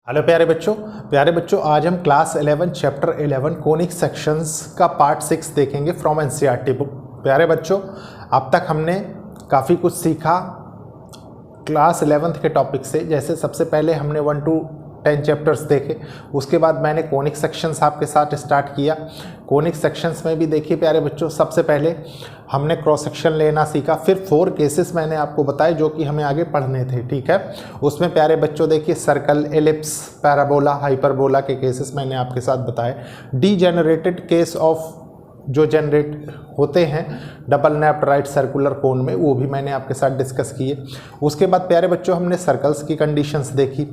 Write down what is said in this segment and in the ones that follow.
Hello प्यारे बच्चों आज हम क्लास 11 चैप्टर 11 कोनिक सेक्शंस का पार्ट 6 देखेंगे फ्रॉम एनसीईआरटी बुक। प्यारे बच्चों अब तक हमने काफ़ी कुछ सीखा क्लास 11th के टॉपिक से। जैसे सबसे पहले हमने 1 to 10 चैप्टर्स देखे, उसके बाद मैंने कोनिक सेक्शंस आपके साथ स्टार्ट किया। कोनिक सेक्शंस में भी देखिए प्यारे बच्चों, सबसे पहले हमने क्रॉस सेक्शन लेना सीखा, फिर 4 केसेस मैंने आपको बताए जो कि हमें आगे पढ़ने थे, ठीक है। उसमें प्यारे बच्चों देखिए सर्कल, एलिप्स, पैराबोला, हाइपरबोला के केसेस मैंने आपके साथ बताए। डीजेनरेटेड केस ऑफ जो जनरेट होते हैं डबल नैप्ड राइट सर्कुलर कोन में, वो भी मैंने आपके साथ डिस्कस किए। उसके बाद प्यारे बच्चों हमने सर्कल्स की कंडीशंस देखी,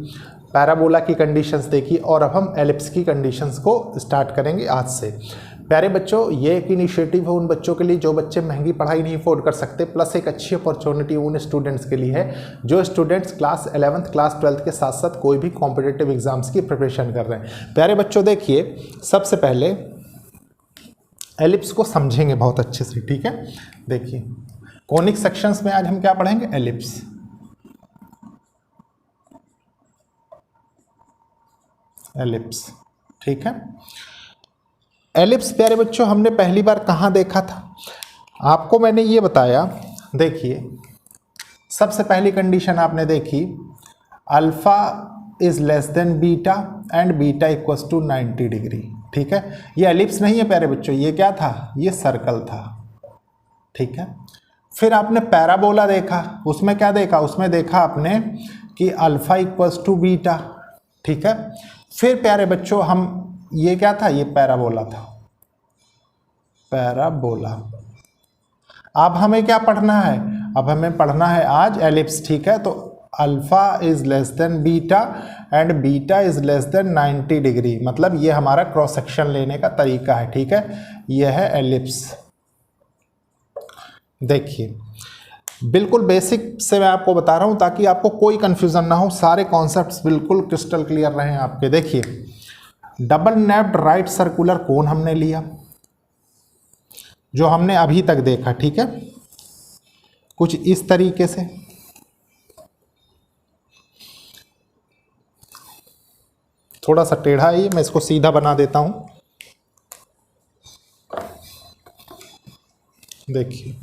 पैराबोला की कंडीशंस देखी, और अब हम एलिप्स की कंडीशंस को स्टार्ट करेंगे आज से। प्यारे बच्चों ये एक इनिशिएटिव है उन बच्चों के लिए जो बच्चे महंगी पढ़ाई नहीं अफोर्ड कर सकते, प्लस एक अच्छी अपॉर्चुनिटी उन स्टूडेंट्स के लिए है जो students class 11th class 12th के साथ साथ कोई भी कॉम्पिटिटिव एग्जाम्स की प्रिपरेशन कर रहे हैं। प्यारे बच्चों देखिए सबसे पहले एलिप्स को समझेंगे बहुत अच्छे से, ठीक है। देखिए कोनिक सेक्शंस में आज हम क्या पढ़ेंगे, एलिप्स। एलिप्स, ठीक है। एलिप्स प्यारे बच्चों हमने पहली बार कहाँ देखा था, आपको मैंने ये बताया। देखिए सबसे पहली कंडीशन आपने देखी, alpha is less than beta and beta equals to 90 degree, ठीक है। ये एलिप्स नहीं है प्यारे बच्चों, ये क्या था, ये सर्कल था, ठीक है। फिर आपने पैराबोला देखा, उसमें क्या देखा, उसमें देखा आपने कि अल्फा इक्वल्स टू बीटा, ठीक है। फिर प्यारे बच्चों हम ये क्या था, ये पैराबोला था, पैराबोला। अब हमें क्या पढ़ना है, अब हमें पढ़ना है आज एलिप्स, ठीक है। तो alpha is less than beta and beta is less then 90 degree, मतलब ये हमारा क्रॉस सेक्शन लेने का तरीका है, ठीक है। ये है एलिप्स। देखिए बिल्कुल बेसिक से मैं आपको बता रहा हूं ताकि आपको कोई कंफ्यूजन ना हो, सारे कॉन्सेप्ट्स बिल्कुल क्रिस्टल क्लियर रहे आपके। देखिए डबल नैप्ड राइट सर्कुलर कोन हमने लिया जो हमने अभी तक देखा, ठीक है, कुछ इस तरीके से। थोड़ा सा टेढ़ा है ये, मैं इसको सीधा बना देता हूं। देखिए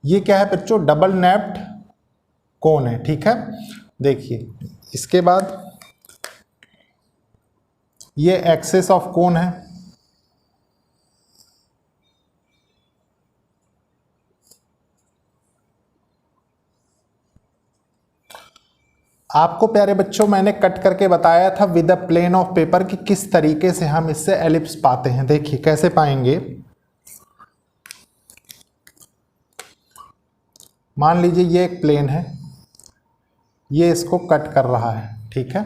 ये क्या है बच्चों, डबल नैप्ड कोन है, ठीक है। देखिए इसके बाद ये एक्सिस ऑफ कोन है, आपको प्यारे बच्चों मैंने कट करके बताया था with a plane of paper कि किस तरीके से हम इससे एलिप्स पाते हैं। देखिए कैसे पाएंगे, मान लीजिए ये एक प्लेन है, ये इसको कट कर रहा है, ठीक है।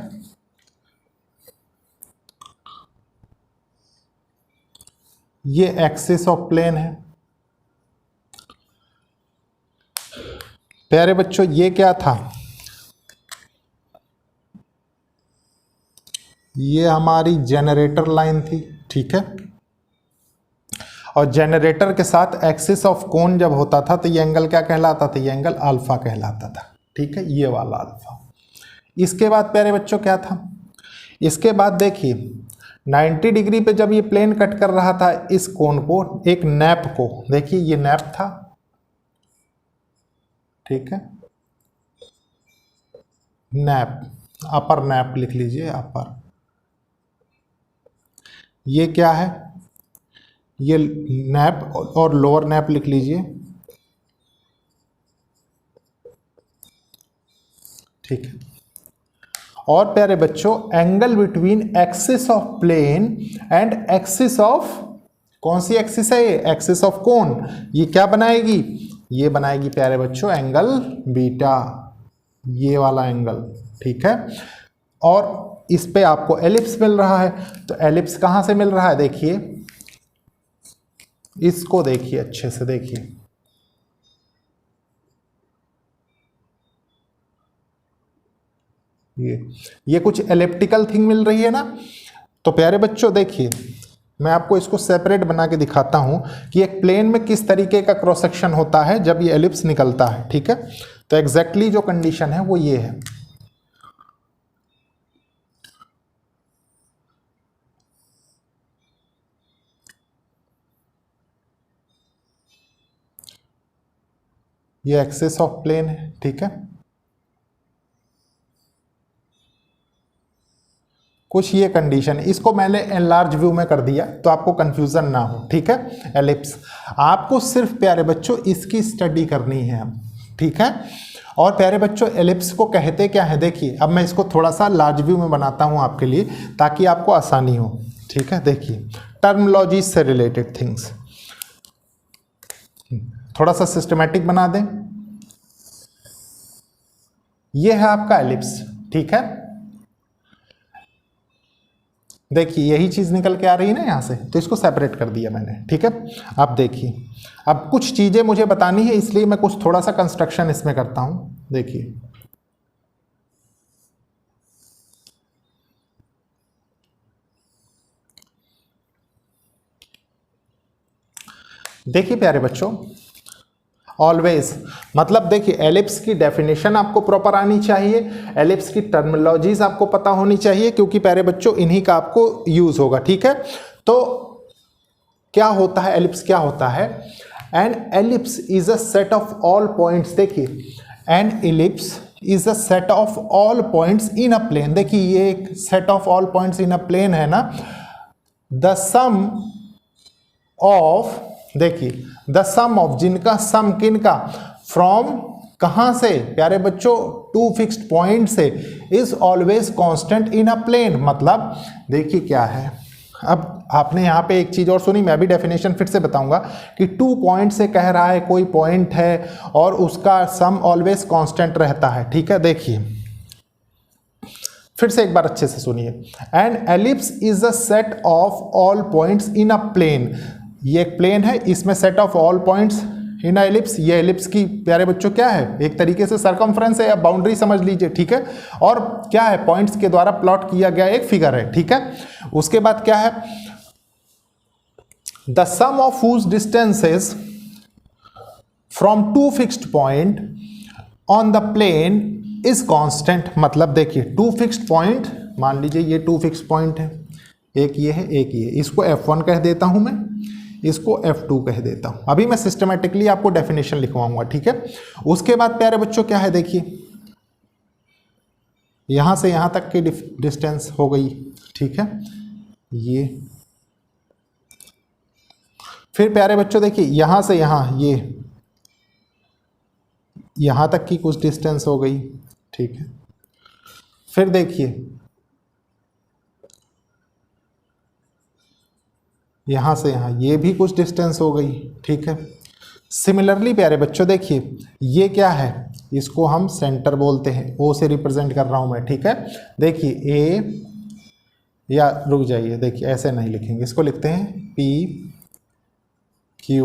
ये एक्सिस ऑफ प्लेन है। प्यारे बच्चों ये क्या था, ये हमारी जनरेटर लाइन थी, ठीक है। और जनरेटर के साथ एक्सिस ऑफ कोन जब होता था तो ये एंगल क्या कहलाता था, ये एंगल अल्फा कहलाता था, ठीक है, ये वाला अल्फा। इसके बाद प्यारे बच्चों क्या था, इसके बाद देखिए 90 डिग्री पे जब ये प्लेन कट कर रहा था इस कोन को, एक नैप को, देखिए ये नैप था, ठीक है, नैप, अपर नैप लिख लीजिए, अपर। ये क्या है, ये नैप, और लोअर नैप लिख लीजिए, ठीक है। और प्यारे बच्चों angle between axis of plane and axis of, कौन सी एक्सिस है ये, एक्सिस ऑफ कोन, ये क्या बनाएगी, ये बनाएगी प्यारे बच्चों एंगल बीटा, ये वाला एंगल, ठीक है। और इस पे आपको एलिप्स मिल रहा है, तो एलिप्स कहां से मिल रहा है, देखिए इसको देखिए अच्छे से, देखिए ये कुछ एलिप्टिकल थिंग मिल रही है ना, तो प्यारे बच्चों देखिए, मैं आपको इसको सेपरेट बना के दिखाता हूं कि एक प्लेन में किस तरीके का क्रॉस सेक्शन होता है जब ये एलिप्स निकलता है। ठीक है, तो एग्जैक्टली जो कंडीशन है वो ये है। ये एक्सिस ऑफ प्लेन है। ठीक है, कुछ ये कंडीशन, इसको मैंने एनलार्ज व्यू में कर दिया तो आपको कंफ्यूजन ना हो। ठीक है, एलिप्स आपको सिर्फ प्यारे बच्चों इसकी स्टडी करनी है। ठीक है, और प्यारे बच्चों एलिप्स को कहते क्या है, देखिए अब मैं इसको थोड़ा सा लार्ज व्यू में बनाता हूं आपके लिए ताकि आपको आसानी हो। ठीक है, देखिए टर्मिनोलॉजी से रिलेटेड थिंग्स थोड़ा सा सिस्टमैटिक बना दें। ये है आपका एलिप्स। ठीक है, देखिए यही चीज निकल के आ रही है ना यहां से, तो इसको सेपरेट कर दिया मैंने। ठीक है, अब देखिए, अब कुछ चीजें मुझे बतानी है इसलिए मैं कुछ थोड़ा सा कंस्ट्रक्शन इसमें करता हूं। देखिए देखिए प्यारे बच्चों, ऑलवेज मतलब देखिए एलिप्स की डेफिनेशन आपको प्रॉपर आनी चाहिए, एलिप्स की टर्मिनोलॉजीज आपको पता होनी चाहिए, क्योंकि प्यारे बच्चों इन्हीं का आपको यूज होगा। ठीक है, तो क्या होता है एलिप्स, क्या होता है, an ellipse is a set of all points. देखिए an ellipse is a set of all points in a plane. देखिए ये एक set of all points in a plane है ना, द सम ऑफ, देखिए द सम ऑफ, जिनका sum किनका, from कहां से प्यारे बच्चों, टू फिक्स्ड पॉइंट से, is always constant in a plane. मतलब देखिए क्या है, अब आपने यहां पे एक चीज और सुनी, मैं भी डेफिनेशन फिर से बताऊंगा कि 2 पॉइंट से कह रहा है कोई पॉइंट है और उसका सम ऑलवेज कांस्टेंट रहता है। ठीक है, देखिए फिर से एक बार अच्छे से सुनिए, an ellipse is a set of all points in a plane. ये एक प्लेन है, इसमें set of all points in ellipse. ये एलिप्स की प्यारे बच्चों क्या है, एक तरीके से सरकमफ्रेंस है या बाउंड्री समझ लीजिए। ठीक है, और क्या है, पॉइंट्स के द्वारा प्लॉट किया गया एक फिगर है। ठीक है, उसके बाद क्या है, the sum of whose distances from two fixed point on the plane is constant. मतलब देखिए 2 फिक्स्ड पॉइंट, मान लीजिए ये 2 फिक्स्ड पॉइंट है, एक ये है एक ये, इसको F1 कह देता हूं मैं, इसको F2 कह देता हूं। अभी मैं सिस्टमेटिकली आपको डेफिनेशन लिखवाऊंगा। ठीक है, उसके बाद प्यारे बच्चों क्या है, देखिए यहां से यहां तक की डिस्टेंस हो गई। ठीक है, ये फिर प्यारे बच्चों देखिए यहां से यहां, ये यहां तक की कुछ डिस्टेंस हो गई। ठीक है, फिर देखिए यहां से यहां ये भी कुछ डिस्टेंस हो गई। ठीक है, सिमिलरली प्यारे बच्चों देखिए ये क्या है, इसको हम सेंटर बोलते हैं, ओ से रिप्रेजेंट कर रहा हूं मैं। ठीक है, देखिए ए, या रुक जाइए, देखिए ऐसे नहीं लिखेंगे, इसको लिखते हैं P Q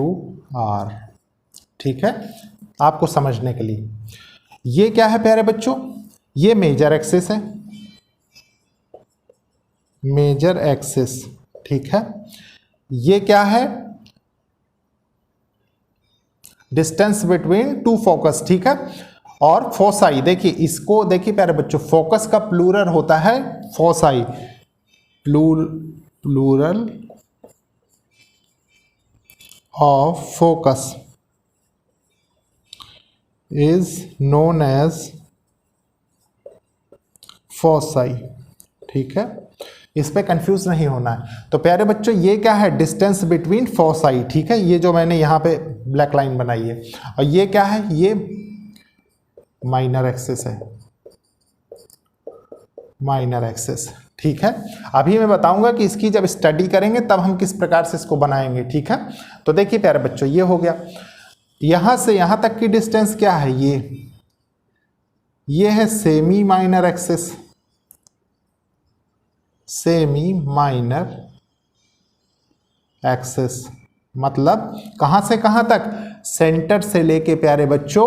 R। ठीक है, आपको समझने के लिए ये क्या है प्यारे बच्चों, ये मेजर एक्सिस है, मेजर एक्सिस। ठीक है, ये क्या है, डिस्टेंस बिटवीन टू फोकस। ठीक है, और फोसाई, देखिए इसको देखिए प्यारे बच्चों, फोकस का प्लूरल होता है foci, plural of focus is known as foci. ठीक है, इस पे कंफ्यूज नहीं होना है। तो प्यारे बच्चों ये क्या है, डिस्टेंस बिटवीन फोसाई। ठीक है, ये जो मैंने यहां पे ब्लैक लाइन बनाई है, और ये क्या है, ये माइनर एक्सिस है, माइनर एक्सिस। ठीक है, अभी मैं बताऊंगा कि इसकी जब स्टडी करेंगे तब हम किस प्रकार से इसको बनाएंगे। ठीक है, तो देखिए प्यारे बच्चों ये हो गया, यहां से यहां तक की डिस्टेंस क्या है, ये है semi minor axis, semi minor axis. मतलब कहां से कहां तक, सेंटर से लेके प्यारे बच्चों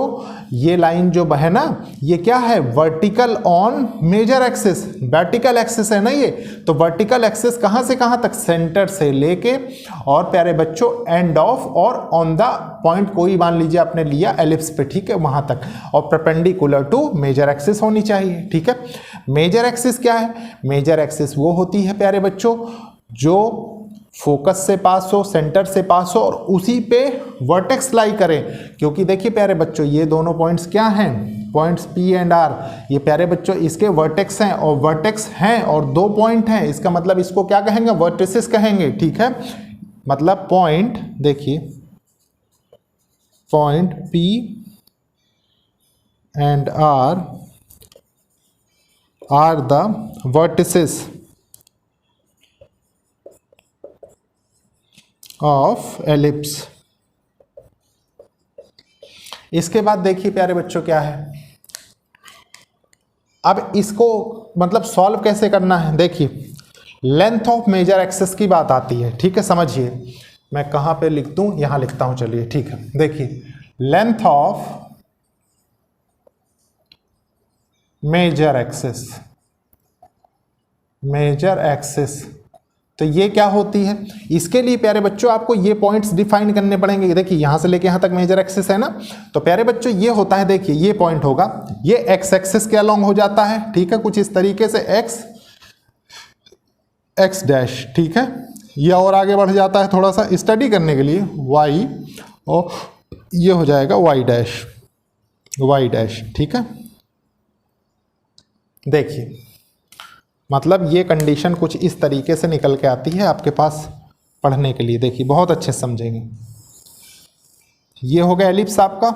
ये लाइन जो है ना, ये क्या है, vertical on major axis, vertical axis है ना ये, तो वर्टिकल एक्सिस कहां से कहां तक, सेंटर से लेके और प्यारे बच्चों एंड ऑफ और ऑन द पॉइंट कोई मान लीजिए आपने लिया एलिप्स पे, ठीक है, वहां तक, और परपेंडिकुलर टू मेजर एक्सिस होनी चाहिए, ठीक है। मेजर एक्सिस क्या है, मेजर एक्सिस वो होती है प्यारे बच्चों जो फोकस से पास हो, सेंटर से पास हो और उसी पे वर्टेक्स लाई करें, क्योंकि देखिए प्यारे बच्चों ये दोनों पॉइंट्स क्या हैं, पॉइंट्स P एंड R, ये प्यारे बच्चों इसके वर्टेक्स हैं, और वर्टेक्स हैं और दो पॉइंट हैं, इसका मतलब इसको क्या कहेंगे, वर्टिसेस कहेंगे, ठीक है। मतलब पॉइंट, देखिए point P and R are the vertices of ellipse. इसके बाद देखिए प्यारे बच्चों क्या है, अब इसको मतलब सॉल्व कैसे करना है, देखिए लेंथ ऑफ मेजर एक्सिस की बात आती है, ठीक है, समझिए मैं कहां पे लिख दूं, यहां लिखता हूं, चलिए ठीक है। देखिए length of major axis, major axis तो ये क्या होती है, इसके लिए प्यारे बच्चों आपको ये पॉइंट्स डिफाइन करने पड़ेंगे। देखिए यहां से लेके यहां तक मेजर एक्सिस है ना, तो प्यारे बच्चों ये होता है, देखिए ये पॉइंट होगा, ये एक्स एक्सिस के अलोंग हो जाता है, ठीक है, कुछ इस तरीके से एक्स डैश, ठीक है, ये और आगे बढ़ जाता है थोड़ा सा स्टडी करने के लिए, वाई, और ये हो जाएगा वाई डैश, ठीक है। देखिए मतलब ये कंडीशन कुछ इस तरीके से निकल के आती है आपके पास पढ़ने के लिए, देखिए बहुत अच्छे से समझेंगे। ये हो गया एलिप्स आपका,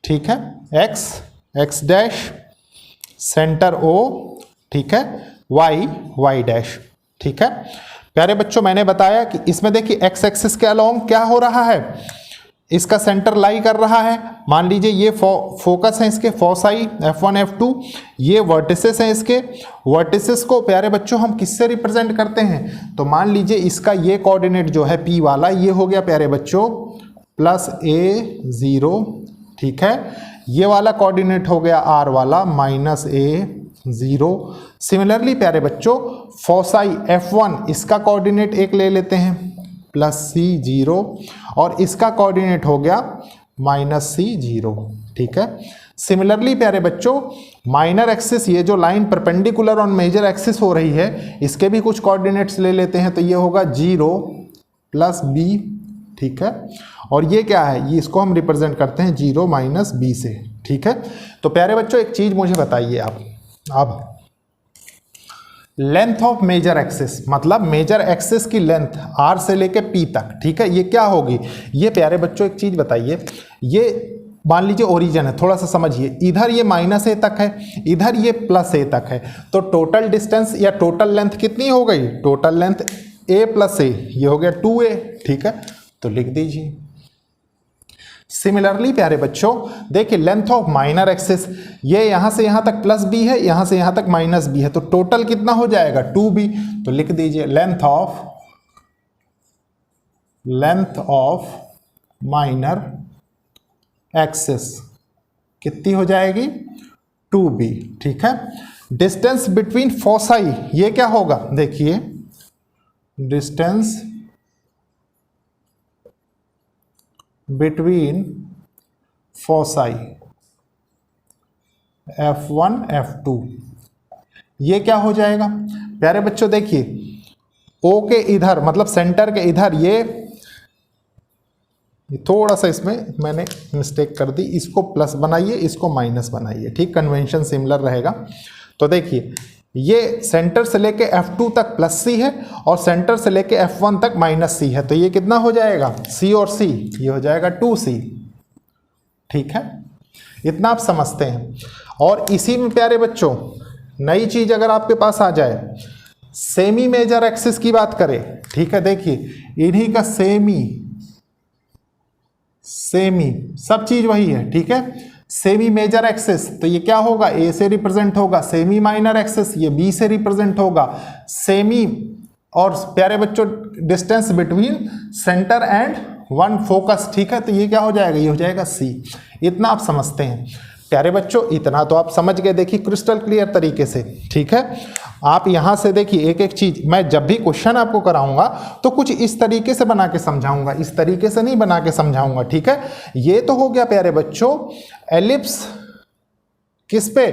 ठीक है, एक्स डैश, सेंटर ओ, ठीक है, वाई डैश, ठीक है। प्यारे बच्चों मैंने बताया कि इसमें देखिए एक्स एक्सिस के अलोंग क्या हो रहा है, इसका सेंटर लाई कर रहा है, मान लीजिए ये फोकस है इसके, फोसाई F1 F2, ये वर्टिसेस हैं इसके, वर्टिसेस को प्यारे बच्चों हम किससे रिप्रेजेंट करते हैं, तो मान लीजिए इसका ये कोऑर्डिनेट जो है P वाला, ये हो गया प्यारे बच्चों +A0, ठीक है, ये वाला कोऑर्डिनेट हो गया R वाला -A0। सिमिलरली प्यारे बच्चों फोसाई F1, इसका कोऑर्डिनेट एक ले लेते हैं +C0 और इसका कोऑर्डिनेट हो गया -C0, ठीक है। सिमिलरली प्यारे बच्चों माइनर एक्सिस, ये जो line perpendicular on major axis हो रही है, इसके भी कुछ कोऑर्डिनेट्स ले लेते हैं, तो ये होगा 0 + B, ठीक है, और ये क्या है, ये इसको हम रिप्रेजेंट करते हैं 0 - B से, ठीक है। तो प्यारे बच्चों एक चीज मुझे बताइए आप, अब लेंथ ऑफ मेजर एक्सिस मतलब मेजर एक्सिस की लेंथ R से लेके P तक, ठीक है, ये क्या होगी, ये प्यारे बच्चों एक चीज बताइए, ये मान लीजिए ओरिजिन है, थोड़ा सा समझिए, इधर ये -A तक है, इधर ये +A तक है, तो टोटल डिस्टेंस या टोटल लेंथ कितनी हो गई, टोटल लेंथ A + A, ये हो गया 2A, ठीक है, तो लिख दीजिए। सिमिलरली प्यारे बच्चों देखिए लेंथ ऑफ माइनर एक्सिस, ये यहां से यहां तक +B है, यहां से यहां तक -B है, तो टोटल कितना हो जाएगा 2B, तो लिख दीजिए लेंथ ऑफ माइनर एक्सिस कितनी हो जाएगी 2B, ठीक है। डिस्टेंस बिटवीन फोसाई, ये क्या होगा, देखिए distance between foci F1 F2, ये क्या हो जाएगा प्यारे बच्चों, देखिए O के इधर मतलब सेंटर के इधर, ये थोड़ा सा इसमें मैंने मिस्टेक कर दी, इसको प्लस बनाइए, इसको माइनस बनाइए, ठीक, कन्वेंशन सिमिलर रहेगा। तो देखिए ये सेंटर से लेके F2 तक +C है और सेंटर से लेके F1 तक -C है, तो ये कितना हो जाएगा C और C, ये हो जाएगा 2C, ठीक है, इतना आप समझते हैं। और इसी में प्यारे बच्चों नई चीज अगर आपके पास आ जाए, सेमी मेजर एक्सिस की बात करें, ठीक है, देखिए इन्हीं का सेमी सब चीज वही है, ठीक है, सेमी मेजर एक्सिस, तो ये क्या होगा A से रिप्रेजेंट होगा, सेमी माइनर एक्सिस ये B से रिप्रेजेंट होगा, सेमी और प्यारे बच्चों distance between centre and one focus, ठीक है, तो ये क्या हो जाएगा, ये हो जाएगा सी। इतना आप समझते हैं प्यारे बच्चों, इतना तो आप समझ गए, देखिए क्रिस्टल क्लियर तरीके से, ठीक है। आप यहाँ से देखिए एक एक चीज, मैं जब भी क्वेश्चन आपको कराऊंगा तो कुछ इस तरीके से बना के समझाऊंगा, इस तरीके से नहीं बना के समझाऊंगा, ठीक है। ये तो हो गया प्यारे बच्चों एलिप्स किस पे,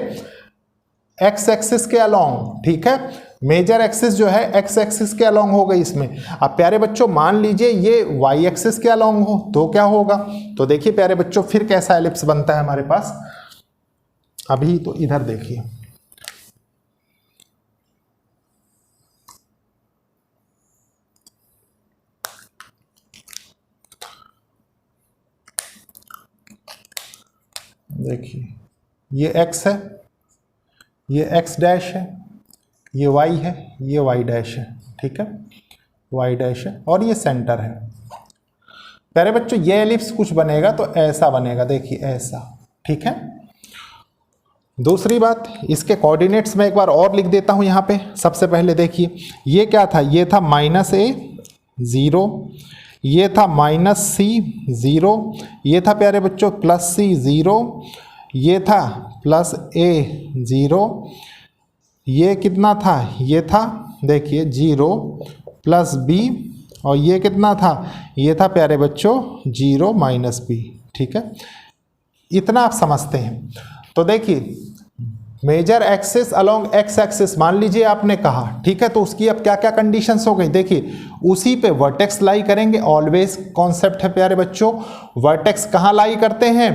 एक्स एक्सिस के अलोंग, ठीक है। मेजर एक्सिस जो है एक्स एक्सिस के अलोंग हो गई इसमें। अब प्यारे बच्चों मान लीजिए ये वाई एक्सिस के अलोंग हो तो क्या होगा, तो देखिए प्यारे बच्चों फिर कैसा एलिप्स बनता है हमारे पास। अभी तो इधर देखिए, देखिए ये x है, ये x डैश है, ये y है, ये y डैश है, ठीक है, y डैश है और ये सेंटर है। प्यारे बच्चों ये एलिप्स कुछ बनेगा तो ऐसा बनेगा, देखिए ऐसा, ठीक है। दूसरी बात, इसके कोऑर्डिनेट्स में एक बार और लिख देता हूं यहाँ पे। सबसे पहले देखिए ये क्या था, ये था -a 0, ये था -c 0, ये था प्यारे बच्चों +c 0, ये था +a 0, ये कितना था, ये था देखिए 0 +b, और ये कितना था, ये था प्यारे बच्चों 0 -b, ठीक है। इतना आप समझते हैं। तो देखिए major axis along x axis मान लीजिए आपने कहा, ठीक है, तो उसकी अब क्या क्या कंडीशंस हो गई, देखिए उसी पे वर्टेक्स लाई करेंगे, ऑलवेज कॉन्सेप्ट है प्यारे बच्चों। वर्टेक्स कहाँ लाई करते हैं,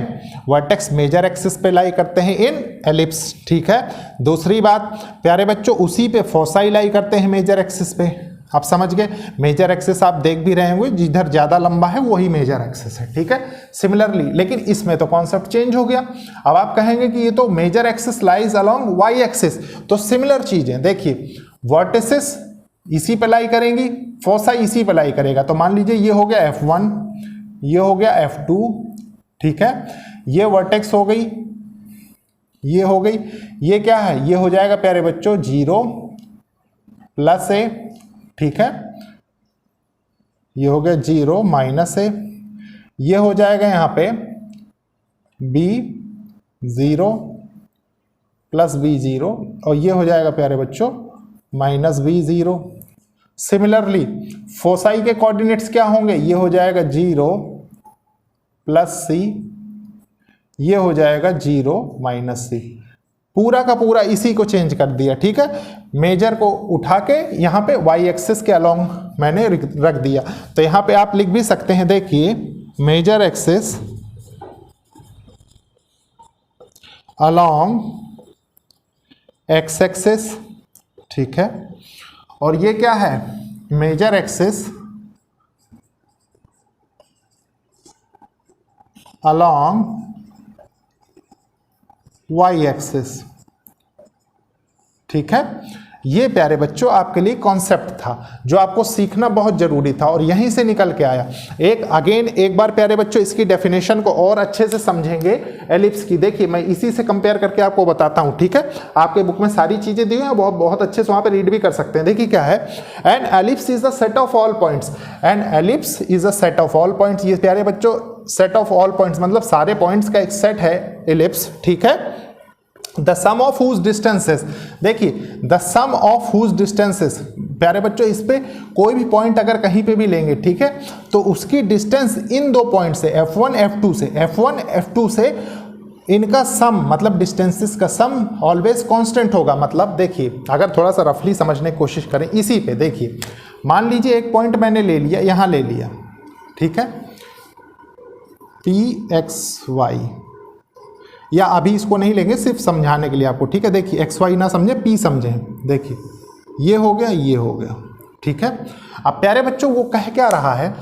वर्टेक्स मेजर एक्सिस पे लाई करते हैं इन एलिप्स, ठीक है। दूसरी बात प्यारे बच्चों उसी पे फोसाई लाई करते हैं मेजर एक्सिस पे, आप समझ गए। मेजर एक्सिस आप देख भी रहे होंगे, जिधर ज़्यादा लंबा है वही मेजर एक्सिस है, ठीक है। सिमिलरली लेकिन इसमें तो कॉन्सेप्ट चेंज हो गया। अब आप कहेंगे कि ये तो major axis lies along y axis, तो सिमिलर चीज़ें देखिए, वर्टिसेस इसी पे लाई करेंगी, फोसाई इसी पे लाई करेगा। तो मान लीजिए ये हो गया F1, ये हो गया F2, ठीक है, ये वर्टेक्स हो गई, ये हो गई, ये क्या है, ये हो जाएगा प्यारे बच्चों 0 +a, ठीक है, ये हो गया 0 -a, ये हो जाएगा यहाँ पे b 0 +b 0, और ये हो जाएगा प्यारे बच्चों -b 0। सिमिलरली फोसाई के कोऑर्डिनेट्स क्या होंगे, ये हो जाएगा 0 +c, ये हो जाएगा 0 -c। पूरा का पूरा इसी को चेंज कर दिया, ठीक है। मेजर को उठा के यहाँ पे वाई एक्सिस के अलोंग मैंने रख दिया। तो यहाँ पे आप लिख भी सकते हैं, देखिए major axis along x axis, ठीक है, और ये क्या है, major axis along y axis, ठीक है। ये प्यारे बच्चों आपके लिए कॉन्सेप्ट था जो आपको सीखना बहुत जरूरी था और यहीं से निकल के आया। एक बार प्यारे बच्चों इसकी डेफिनेशन को और अच्छे से समझेंगे एलिप्स की। देखिए मैं इसी से कंपेयर करके आपको बताता हूं, ठीक है। आपके बुक में सारी चीजें दी हुई हैं, बहुत अच्छे से वहां पे रीड भी कर सकते हैं। देखिए क्या है, an ellipse is the set of all points, N ellipse is a set of all points. ये प्यारे बच्चों सेट ऑफ ऑल पॉइंट्स मतलब सारे पॉइंट्स का एक सेट है एलिप्स, ठीक है। The sum of whose distances, देखिए the sum of whose distances, प्यारे बच्चों इस पे कोई भी पॉइंट अगर कहीं पे भी लेंगे, ठीक है, तो उसकी डिस्टेंस इन दो पॉइंट से F1 F2 से इनका सम मतलब डिस्टेंसेस का सम ऑलवेज कांस्टेंट होगा। मतलब देखिए अगर थोड़ा सा रफली समझने की कोशिश करें, इसी पे देखिए मान लीजिए एक पॉइंट मैंने ले लिया, यहां ले लिया, ठीक है, PXY, या अभी इसको नहीं लेंगे सिर्फ समझाने के लिए आपको, ठीक है। देखिए XY ना समझे, P समझें, देखिए ये हो गया, ये हो गया, ठीक है। अब प्यारे बच्चों वो कह क्या रहा है,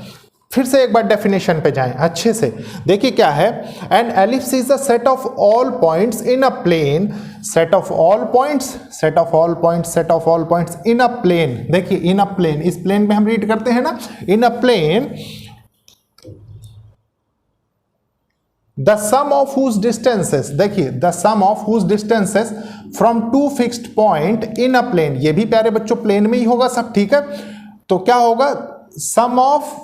फिर से एक बार डेफिनेशन पे जाएं अच्छे से। देखिए क्या है, an ellipse is the set of all points in a plane, set of all points, set of all points, set of all points in a plane. देखिए इन अ प्लेन, इस प्लेन में हम रीड करते हैं ना, in a plane the sum of whose distances, देखिए the sum of whose distances from two fixed point in a plane, ये भी प्यारे बच्चों प्लेन में ही होगा सब, ठीक है। तो क्या होगा, sum of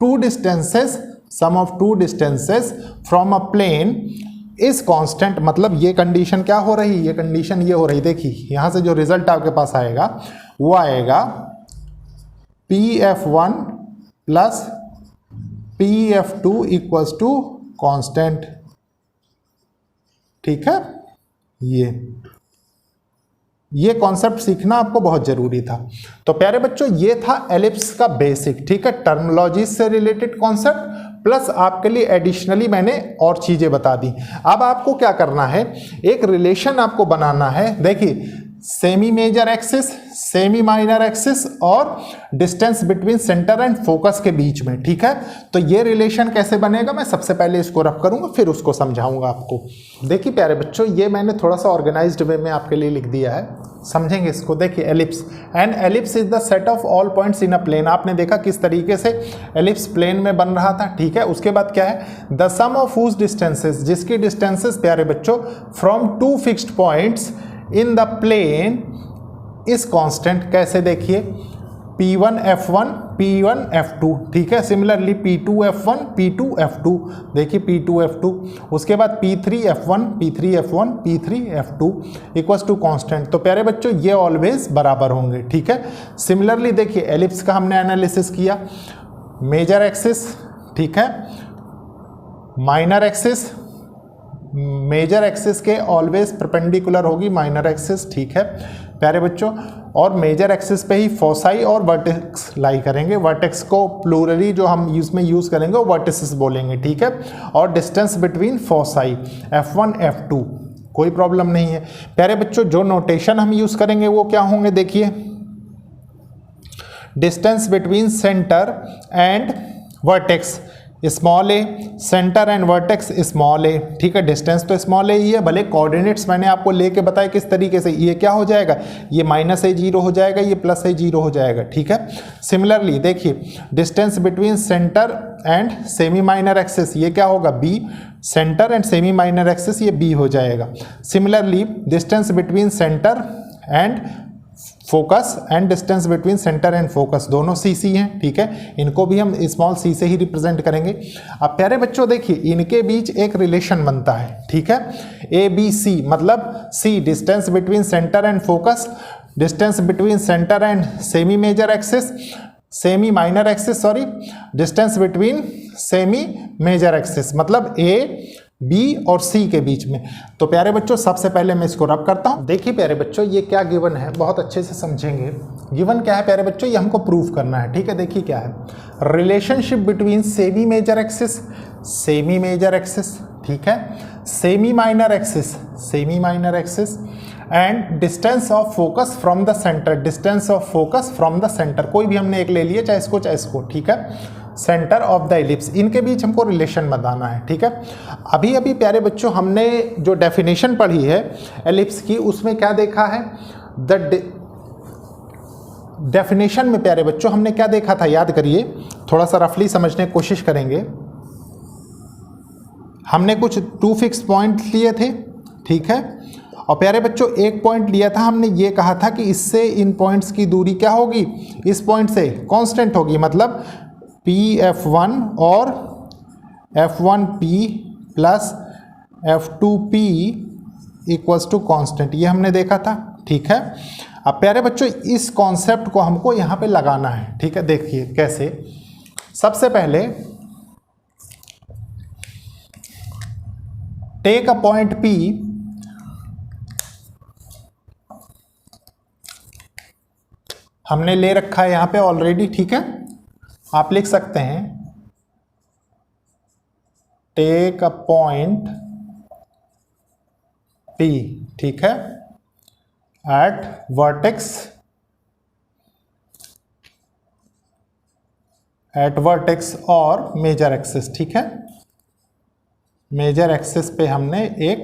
two distances from a plane is constant. मतलब ये कंडीशन क्या हो रही, ये कंडीशन ये हो रही, देखिए यहां से जो रिजल्ट आपके पास आएगा वो आएगा PF1 plus PF2 equals to constant. ठीक है, ये कॉन्सेप्ट सीखना आपको बहुत जरूरी था। तो प्यारे बच्चों, ये था एलिप्स का बेसिक, ठीक है, टर्मिनोलॉजी से रिलेटेड कॉन्सेप्ट प्लस आपके लिए एडिशनली मैंने और चीजें बता दी। अब आपको क्या करना है, एक रिलेशन आपको बनाना है। देखिए, semi major axis, semi minor axis और distance between centre and focus के बीच में। ठीक है, तो ये रिलेशन कैसे बनेगा, मैं सबसे पहले इसको रफ करूंगा फिर उसको समझाऊंगा आपको। देखिए प्यारे बच्चों, ये मैंने थोड़ा सा ऑर्गेनाइज्ड वे में आपके लिए लिख दिया है, समझेंगे इसको। देखिए, ellipse, an ellipse is the set of all points in a plane. आपने देखा किस तरीके से एलिप्स प्लेन में बन रहा था। ठीक है, उसके बाद क्या है, the sum of whose distances, जिसकी डिस्टेंसेस प्यारे बच्चों from two fixed points in the plane is constant. कैसे, देखिए, P1 F1 P1 F2, ठीक है, similarly P2 F1 P2 F2, देखिए P2 F2, उसके बाद P3 F1 P3 F1 P3 F2 equals to constant. तो प्यारे बच्चों, ये ऑलवेज बराबर होंगे। ठीक है, सिमिलरली देखिए, एलिप्स का हमने एनालिसिस किया, मेजर एक्सिस, ठीक है, माइनर एक्सिस, मेजर एक्सिस के ऑलवेज परपेंडिकुलर होगी माइनर एक्सिस। ठीक है प्यारे बच्चों, और मेजर एक्सिस पे ही फोसाई और वर्टेक्स लाई करेंगे। वर्टेक्स को प्लूरली जो हम इसमें यूज करेंगे वो वर्टिसेस बोलेंगे। ठीक है, और distance between foci F1 F2, कोई प्रॉब्लम नहीं है। प्यारे बच्चों, जो नोटेशन हम यूज करेंगे वो क्या होंगे, देखिए, distance between centre and vertex small a, centre and vertex small a. ठीक है, डिस्टेंस तो स्मॉल ए ही है, भले कोऑर्डिनेट्स मैंने आपको लेके बताया किस तरीके से। ये क्या हो जाएगा, ये -A0 हो जाएगा, ये +A0 हो जाएगा। ठीक है, सिमिलरली देखिए, distance between centre and semi minor axis, ये क्या होगा, B, centre and semi minor axis ये B हो जाएगा। Similarly distance between centre and focus and distance between centre and focus दोनों CC हैं। ठीक है, इनको भी हम स्मॉल c से ही रिप्रेजेंट करेंगे। अब प्यारे बच्चों देखिए, इनके बीच एक रिलेशन बनता है। ठीक है, ABC मतलब C distance between centre and focus, distance between centre and semi major axis, semi minor axis, sorry, distance between semi major axis, मतलब A, B और C के बीच में। तो प्यारे बच्चों, सबसे पहले मैं इसको रब करता हूं। देखिए प्यारे बच्चों, ये क्या गिवन है, बहुत अच्छे से समझेंगे। गिवन क्या है प्यारे बच्चों, ये हमको प्रूव करना है। ठीक है, देखिए क्या है, relationship between semi major axis, semi major axis, ठीक है, semi minor axis, semi minor axis and distance of focus from the centre, distance of focus from the centre, कोई भी हमने एक ले लिया, चाहे इसको। ठीक है, सेंटर ऑफ द एलिप्स, इनके बीच हमको रिलेशन बताना है। ठीक है, अभी प्यारे बच्चों हमने जो डेफिनेशन पढ़ी है एलिप्स की, उसमें क्या देखा है, द डेफिनेशन में प्यारे बच्चों हमने क्या देखा था, याद करिए, थोड़ा सा रफली समझने की कोशिश करेंगे। हमने कुछ 2 फिक्स पॉइंट लिए थे। ठीक है, और प्यारे बच्चों एक पॉइंट लिया था, हमने ये कहा था कि इससे इन पॉइंट्स की दूरी क्या होगी, इस पॉइंट से कांस्टेंट होगी, मतलब PF1 और F1P plus F2P equals to constant, ये हमने देखा था। ठीक है, अब प्यारे बच्चों इस कॉन्सेप्ट को हमको यहाँ पे लगाना है। ठीक है, देखिए कैसे, सबसे पहले टेक अ पॉइंट P, हमने ले रखा है यहाँ पे ऑलरेडी। ठीक है, आप लिख सकते हैं टेक अ पॉइंट P, ठीक है, एट वर्टेक्स और मेजर एक्सिस। ठीक है, मेजर एक्सिस पे हमने एक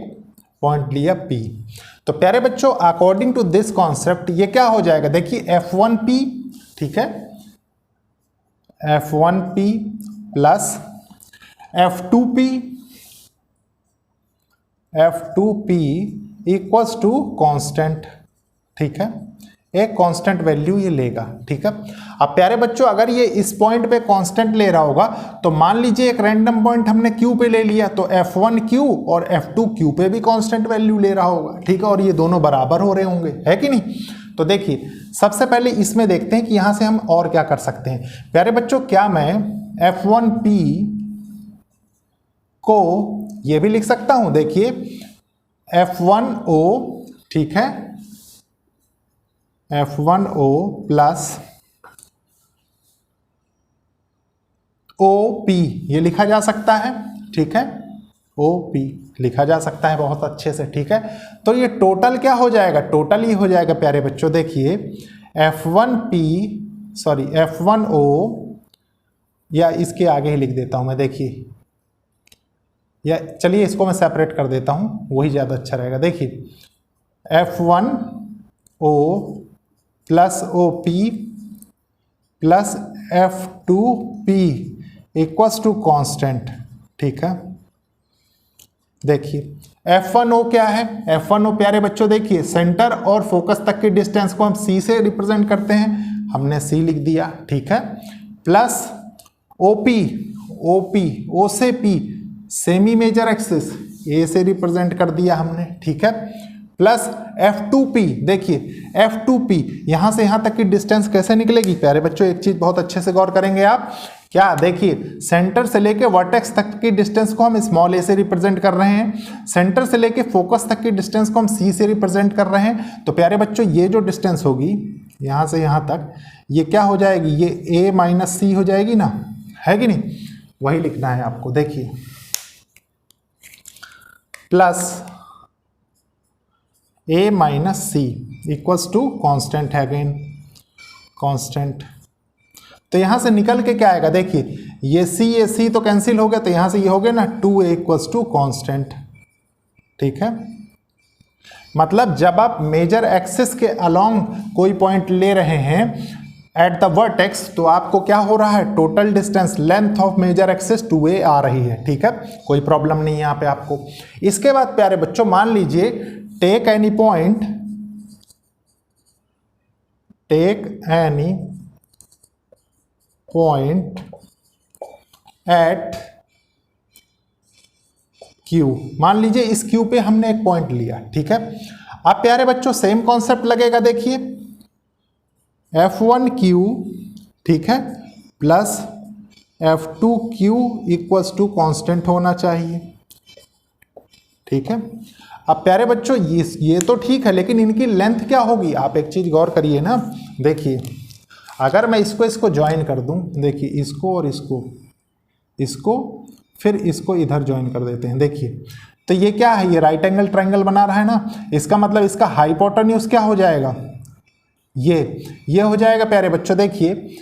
पॉइंट लिया P। तो प्यारे बच्चों, अकॉर्डिंग टू दिस कॉन्सेप्ट ये क्या हो जाएगा, देखिए F1P, ठीक है, F1P plus F2P equals to constant. ठीक है, एक कांस्टेंट वैल्यू ये लेगा। ठीक है, अब प्यारे बच्चों अगर ये इस पॉइंट पे कांस्टेंट ले रहा होगा तो मान लीजिए एक रैंडम पॉइंट हमने Q पे ले लिया तो F1 Q और F2 Q पे भी कांस्टेंट वैल्यू ले रहा होगा। ठीक है, और ये दोनों बराबर हो रहे होंगे, है कि नहीं। तो देखिए सबसे पहले इसमें देखते हैं कि यहां से हम और क्या कर सकते हैं। प्यारे बच्चों क्या मैं F1P को ये भी लिख सकता हूं, देखिए F1O, ठीक है, F1O प्लस OP ये लिखा जा सकता है। ठीक है, OP लिखा जा सकता है बहुत अच्छे से। ठीक है, तो ये टोटल क्या हो जाएगा, टोटल ही हो जाएगा प्यारे बच्चों। देखिए F1O या इसके आगे ही लिख देता हूं मैं, देखिए या चलिए इसको मैं सेपरेट कर देता हूं, वही ज़्यादा अच्छा रहेगा। देखिए F1O plus OP plus F2P equals to constant. ठीक है, देखिए F1O क्या है, F1O प्यारे बच्चों देखिए सेंटर और फोकस तक की डिस्टेंस को हम C से रिप्रेजेंट करते हैं, हमने C लिख दिया। ठीक है, प्लस OP O से P semi major axis A से रिप्रेजेंट कर दिया हमने। ठीक है, प्लस F2P, देखिए F2P यहां से यहां तक की डिस्टेंस कैसे निकलेगी प्यारे बच्चों, एक चीज बहुत अच्छे से गौर करेंगे आप। क्या देखिए सेंटर से लेके वर्टेक्स तक की डिस्टेंस को हम स्मॉल a से रिप्रेजेंट कर रहे हैं, सेंटर से लेके फोकस तक की डिस्टेंस को हम C से रिप्रेजेंट कर रहे हैं। तो प्यारे बच्चों ये जो डिस्टेंस होगी यहां से यहां तक, ये क्या हो जाएगी, ये A माइनस C हो जाएगी ना, है कि नहीं, वही लिखना है आपको। देखिए plus A minus C equals to constant है, अगेन कॉन्स्टेंट। तो यहां से निकल के क्या आएगा, देखिए ये C तो कैंसिल हो गया, तो यहां से ये हो गया ना 2A इक्वल्स टू कॉन्स्टेंट। ठीक है, मतलब जब आप मेजर एक्सिस के अलोंग कोई पॉइंट ले रहे हैं एट द वर्टेक्स, तो आपको क्या हो रहा है, total distance length of major axis 2A आ रही है। ठीक है, कोई प्रॉब्लम नहीं है यहाँ पे आपको। इसके बाद प्यारे बच्चों मान लीजिए take any point at Q, मान लीजिए इस Q पे हमने एक पॉइंट लिया। ठीक है, अब प्यारे बच्चों सेम कॉन्सेप्ट लगेगा, देखिए F1Q, ठीक है, plus F2Q equals to constant होना चाहिए। ठीक है, अब प्यारे बच्चों ये तो ठीक है, लेकिन इनकी लेंथ क्या होगी, आप एक चीज गौर करिए ना। देखिए अगर मैं इसको ज्वाइन कर दूं, देखिए इसको और इसको फिर इसको इधर ज्वाइन कर देते हैं। देखिए तो ये क्या है, ये राइट एंगल ट्रायंगल बना रहा है ना, इसका मतलब इसका हाइपोटेन्यूज क्या हो जाएगा, ये हो जाएगा प्यारे बच्चों। देखिए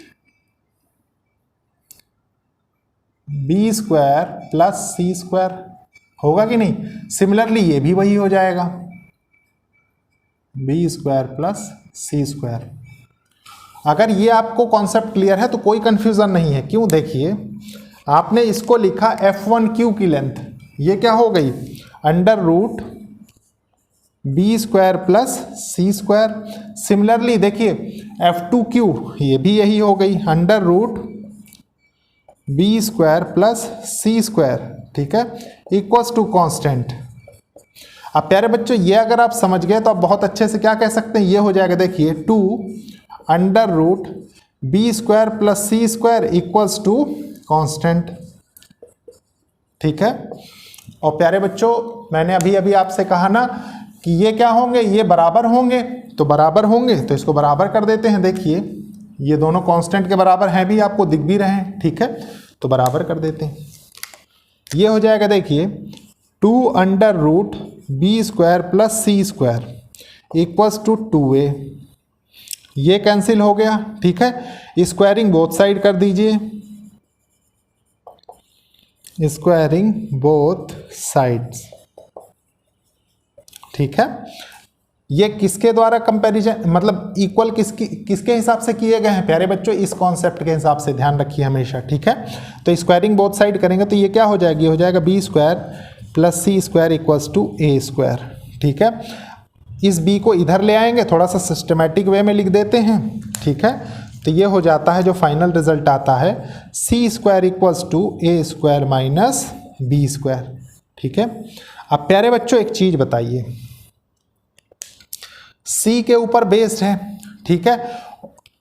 B square plus C square होगा कि नहीं, सिमिलरली ये भी वही हो जाएगा, B square plus C square. अगर ये आपको कॉन्सेप्ट क्लियर है तो कोई कंफ्यूजन नहीं है। क्यों, देखिए आपने इसको लिखा F1Q की लेंथ, ये क्या हो गई, under root B square plus C square. Similarly देखिए F2Q ये भी यही हो गई, under root B square plus C square. ठीक है, इक्वल्स टू कांस्टेंट। अब प्यारे बच्चों ये अगर आप समझ गए तो आप बहुत अच्छे से क्या कह सकते हैं, ये हो जाएगा, देखिए 2 under root B square plus C square equals to constant. ठीक है, और प्यारे बच्चों मैंने अभी आपसे कहा ना कि ये क्या होंगे, ये बराबर होंगे, तो बराबर होंगे तो इसको बराबर कर देते हैं। देखिए ये दोनों कांस्टेंट के बराबर हैं भी, आपको दिख भी रहे हैं। ठीक है, तो बराबर कर देते हैं, ये हो जाएगा, देखिए 2 under root B square plus C square equals to 2A, ये कैंसिल हो गया। ठीक है, स्क्वायरिंग बोथ साइड कर दीजिए, स्क्वायरिंग बोथ साइड्स। ठीक है, ये किसके द्वारा कंपैरिजन, मतलब इक्वल किसके हिसाब से किए गए हैं प्यारे बच्चों, इस कॉन्सेप्ट के हिसाब से ध्यान रखिए हमेशा। ठीक है, तो स्क्वायरिंग बोथ साइड करेंगे तो ये क्या हो जाएगी, हो जाएगा B square plus C square equals to A square. ठीक है, इस बी को इधर ले आएंगे, थोड़ा सा सिस्टमेटिक वे में लिख देते हैं, ठीक है। तो ये हो जाता है, जो फाइनल रिजल्ट आता है c square equals to a square minus B square, ठीक है। अब प्यारे बच्चों एक चीज बताइए, सी के ऊपर बेस्ड है, ठीक है,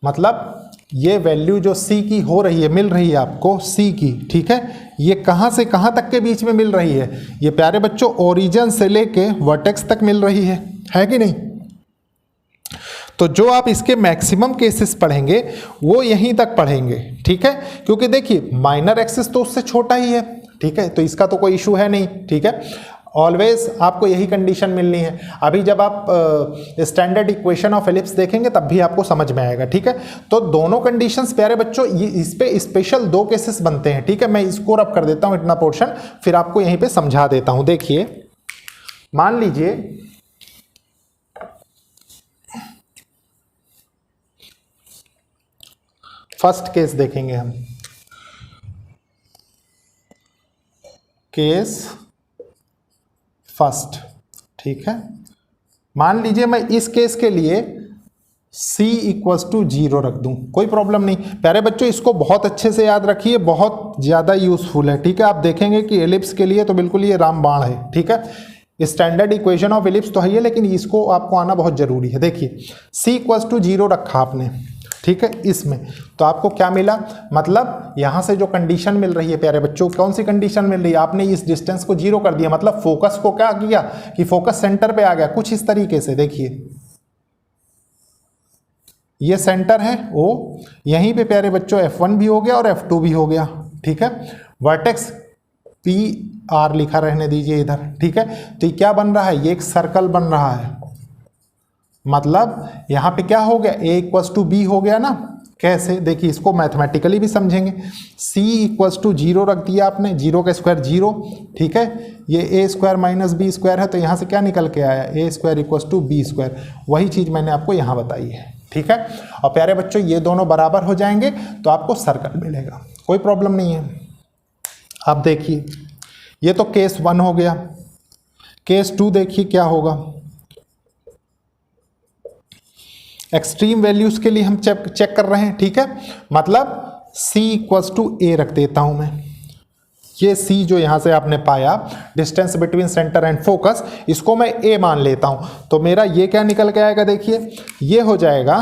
मतलब ये वैल्यू जो सी की हो रही है, मिल रही है आपको सी की, ठीक है, ये कहां से कहां तक के बीच में मिल रही है, ये प्यारे बच्चों ओरिजिन से लेके वर्टेक्स तक मिल रही है कि नहीं। तो जो आप इसके मैक्सिमम केसेस पढ़ेंगे वो यहीं तक पढ़ेंगे, ठीक है, क्योंकि देखिए माइनर एक्सिस तो उससे छोटा ही है, ठीक है, तो इसका तो कोई इशू है नहीं, ठीक है। ऑलवेज आपको यही कंडीशन मिलनी है। अभी जब आप स्टैंडर्ड इक्वेशन ऑफ एलिप्स देखेंगे तब भी आपको समझ में आएगा, ठीक है। तो दोनों कंडीशंस प्यारे बच्चों, ये इस पे स्पेशल 2 केसेस बनते हैं, ठीक है। मैं इसको रब कर देता हूं इतना पोर्शन, फिर आपको यहीं पे समझा देता हूं। देखिए मान लीजिए फर्स्ट केस देखेंगे हम, केस फर्स्ट, ठीक है। मान लीजिए मैं इस केस के लिए c इक्वल्स टू 0 रख दूं, कोई प्रॉब्लम नहीं। प्यारे बच्चों इसको बहुत अच्छे से याद रखिए, बहुत ज़्यादा यूजफुल है, ठीक है। आप देखेंगे कि एलिप्स के लिए तो बिल्कुल ये रामबाण है, ठीक है। स्टैंडर्ड इक्वेशन ऑफ एलिप्स तो है ये, लेकिन इसको आपको आना बहुत जरूरी है। देखिए c इक्वल्स टू 0 रखा आपने, ठीक है, इसमें तो आपको क्या मिला, मतलब यहां से जो कंडीशन मिल रही है प्यारे बच्चों, कौन सी कंडीशन मिल रही है, आपने इस डिस्टेंस को 0 कर दिया, मतलब फोकस को क्या किया कि फोकस सेंटर पे आ गया, कुछ इस तरीके से। देखिए ये सेंटर है ओ, यहीं पे प्यारे बच्चों F1 भी हो गया और F2 भी हो गया, ठीक है। वर्टेक्स पी आर लिखा रहने दीजिए इधर, ठीक है। तो ये क्या बन रहा है, ये एक सर्कल बन रहा है, मतलब यहां पे क्या हो गया, a इक्वल्स टू बी हो गया ना। कैसे, देखिए इसको मैथमेटिकली भी समझेंगे। c इक्वल्स टू 0 रख दिया आपने, 0 का स्क्वायर 0, ठीक है। ये a square minus B square है, तो यहां से क्या निकल के आया, a square equals to B square, वही चीज मैंने आपको यहां बताई है, ठीक है। और प्यारे बच्चों ये दोनों बराबर हो जाएंगे तो आपको सर्कल मिलेगा, कोई प्रॉब्लम नहीं है। अब देखिए ये तो केस 1 हो गया, केस 2 देखिए क्या होगा। एक्सट्रीम वैल्यूज के लिए हम चेक कर रहे हैं, ठीक है, मतलब c इक्वल्स टू a रख देता हूं मैं। ये c जो यहां से आपने पाया, distance between centre and focus, इसको मैं a मान लेता हूं, तो मेरा ये क्या निकल के आएगा, देखिए ये हो जाएगा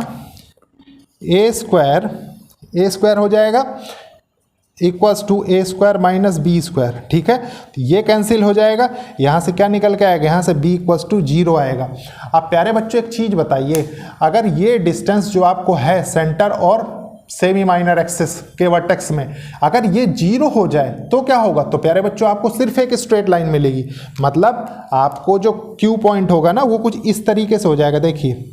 a स्क्वायर हो जाएगा equals to a square minus B square, ठीक है। तो ये कैंसिल हो जाएगा, यहां से क्या निकल के आएगा, यहां से b इक्वल्स टू 0 आएगा। अब प्यारे बच्चों एक चीज बताइए, अगर ये डिस्टेंस जो आपको है सेंटर और सेमी माइनर एक्सिस के वर्टेक्स में, अगर ये 0 हो जाए तो क्या होगा, तो प्यारे बच्चों आपको सिर्फ एक स्ट्रेट लाइन मिलेगी, मतलब आपको जो Q पॉइंट होगा ना वो कुछ इस तरीके से हो जाएगा। देखिए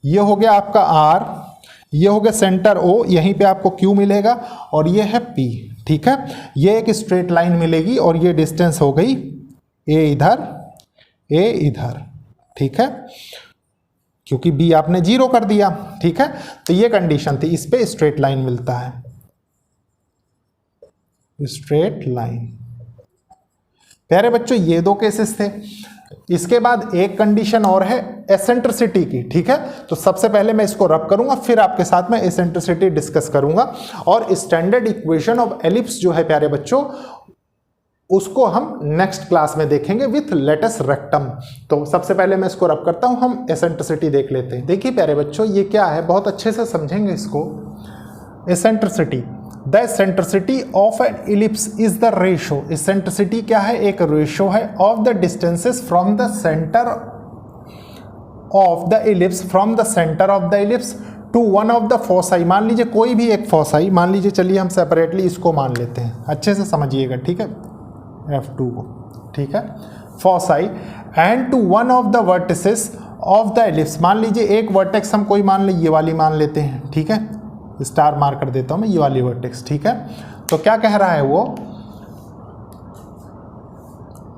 ये हो गया आपका R, ये हो गया सेंटर O, यहीं पे आपको Q मिलेगा, और ये है P, ठीक है। ये एक स्ट्रेट लाइन मिलेगी और ये डिस्टेंस हो गई A इधर, ठीक है, क्योंकि B आपने 0 कर दिया, ठीक है। तो ये कंडीशन थी, इस पे स्ट्रेट लाइन मिलता है, स्ट्रेट लाइन। प्यारे बच्चों ये 2 केसेस थे। इसके बाद एक कंडीशन और है एसेंट्रिसिटी की, ठीक है। तो सबसे पहले मैं इसको रब करूंगा, फिर आपके साथ में एसेंट्रिसिटी डिस्कस करूंगा, और स्टैंडर्ड इक्वेशन ऑफ एलिप्स जो है प्यारे बच्चों, उसको हम नेक्स्ट क्लास में देखेंगे विथ लेटस रेक्टम। तो सबसे पहले मैं इसको रब करता हूं, हम एसेंट्रिसिटी देख लेते हैं। देखिए प्यारे बच्चों ये क्या है, बहुत अच्छे से समझेंगे इसको। Eccentricity, the eccentricity of an ellipse is the ratio. Eccentricity क्या है, एक रेशो है of the distances from the centre of the ellipse, from the centre of the ellipse to one of the foci. मान लीजिए कोई भी एक foci मान लीजिए, चलिए हम सेपरेटली इसको मान लेते हैं, अच्छे से समझिएगा, ठीक है, F2 को, ठीक है, foci, and to one of the vertices of the ellipse. मान लीजिए एक वर्टेक्स हम कोई मान ले, ये वाली मान लेते हैं, ठीक है, स्टार मार्क कर देता हूं मैं, ये वाली वर्टेक्स, ठीक है। तो क्या कह रहा है वो,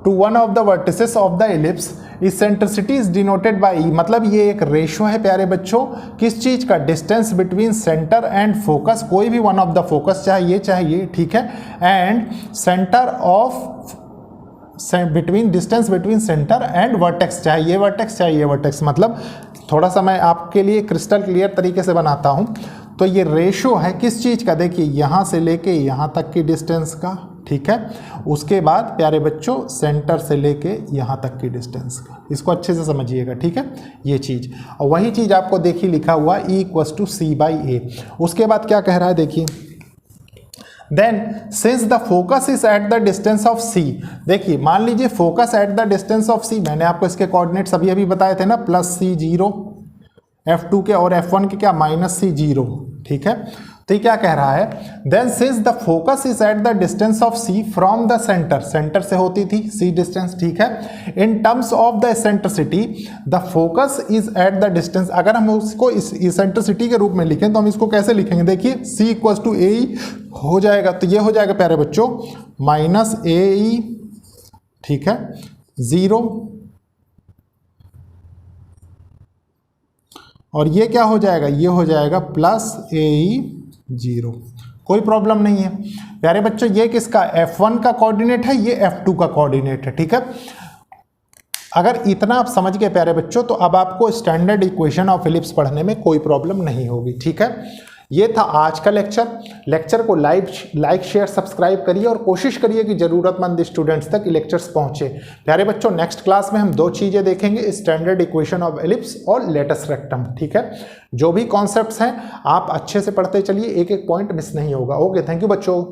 to one of the vertices of the ellipse eccentricity is denoted by e, मतलब ये एक रेशो है प्यारे बच्चों, किस चीज का, distance between centre and focus, कोई भी वन ऑफ द फोकस चाहिए, ठीक है, and centre of between distance between centre and vertex, चाहे ये वर्टेक्स चाहे ये वर्टेक्स। मतलब थोड़ा सा मैं आपके लिए क्रिस्टल क्लियर तरीके से बनाता हूँ। तो ये रेशो है किस चीज़ का, देखिए यहाँ से लेके यहाँ तक की डिस्टेंस का, ठीक है। उसके बाद प्यारे बच्चों सेंटर से लेके यहाँ तक की डिस्टेंस का, इसको अच्छे से समझिएगा, ठीक है। ये चीज़, और वही चीज़ आपको देखिए लिखा हुआ E = C/A। उसके बाद क्या कह रहा है देखिए, then since the focus is at the distance of C, देखिए मान लीजिए focus at the distance of C, मैंने आपको इसके कोऑर्डिनेट्स अभी बताए थे ना, +C 0 F2 के, और F1 के क्या -C 0, ठीक है। तो ये क्या कह रहा है, then since the focus is at the distance of C from the centre, centre से होती थी C डिस्टेंस, ठीक है। In terms of the eccentricity the focus is at the distance, अगर हम उसको इस एसेंट्रिसिटी के रूप में लिखें तो हम इसको कैसे लिखेंगे, देखिए C = AE हो जाएगा, तो ये हो जाएगा प्यारे बच्चों -AE, ठीक है, 0, और ये क्या हो जाएगा, ये हो जाएगा +AE 0, कोई प्रॉब्लम नहीं है प्यारे बच्चों। ये किसका F1 का कोऑर्डिनेट है, ये F2 का कोऑर्डिनेट है, ठीक है। अगर इतना आप समझ गए प्यारे बच्चों, तो अब आपको स्टैंडर्ड इक्वेशन ऑफ इलिप्स पढ़ने में कोई प्रॉब्लम नहीं होगी, ठीक है। ये था आज का लेक्चर को लाइक शेयर सब्सक्राइब करिए और कोशिश करिए कि ज़रूरतमंद स्टूडेंट्स तक लेक्चर्स पहुंचे। प्यारे बच्चों नेक्स्ट क्लास में हम 2 चीज़ें देखेंगे, स्टैंडर्ड इक्वेशन ऑफ एलिप्स और लेटस रेक्टम, ठीक है। जो भी कॉन्सेप्ट्स हैं आप अच्छे से पढ़ते चलिए, एक एक पॉइंट मिस नहीं होगा। ओके, थैंक यू बच्चों।